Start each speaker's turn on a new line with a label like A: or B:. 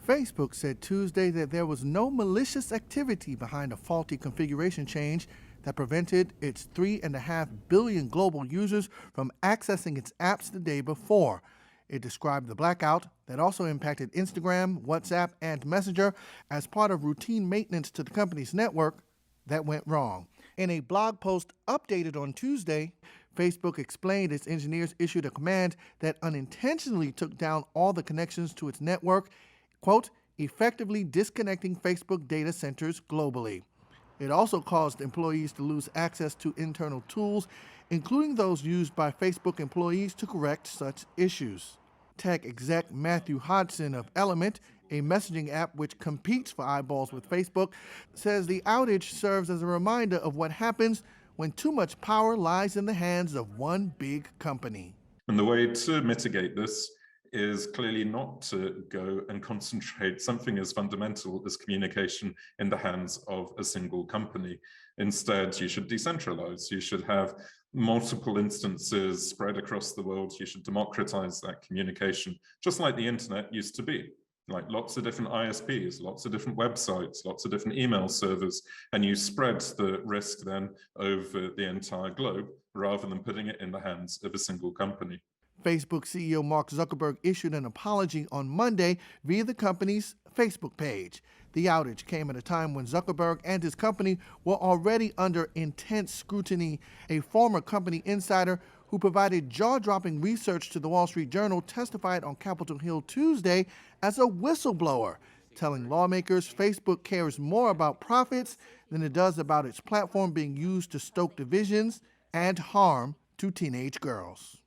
A: Facebook said Tuesday that there was no malicious activity behind a faulty configuration change that prevented its 3.5 billion global users from accessing its apps the day before. It described the blackout that also impacted Instagram, WhatsApp, and Messenger as part of routine maintenance to the company's network that went wrong. In a blog post updated on Tuesday, Facebook explained its engineers issued a command that unintentionally took down all the connections to its network, quote, effectively disconnecting Facebook data centers globally. It also caused employees to lose access to internal tools, including those used by Facebook employees to correct such issues. Tech exec Matthew Hodgson of Element, a messaging app which competes for eyeballs with Facebook, says the outage serves as a reminder of what happens when too much power lies in the hands of one big company.
B: And the way to mitigate this is clearly not to go and concentrate something as fundamental as communication in the hands of a single company. Instead, you should decentralize. You should have multiple instances spread across the world. You should democratize that communication, just like the internet used to be. Like lots of different ISPs, lots of different websites, lots of different email servers, and you spread the risk then over the entire globe rather than putting it in the hands of a single company.
A: Facebook CEO Mark Zuckerberg issued an apology on Monday via the company's Facebook page. The outage came at a time when Zuckerberg and his company were already under intense scrutiny. A former company insider who provided jaw-dropping research to the Wall Street Journal testified on Capitol Hill Tuesday as a whistleblower, telling lawmakers Facebook cares more about profits than it does about its platform being used to stoke divisions and harm to teenage girls.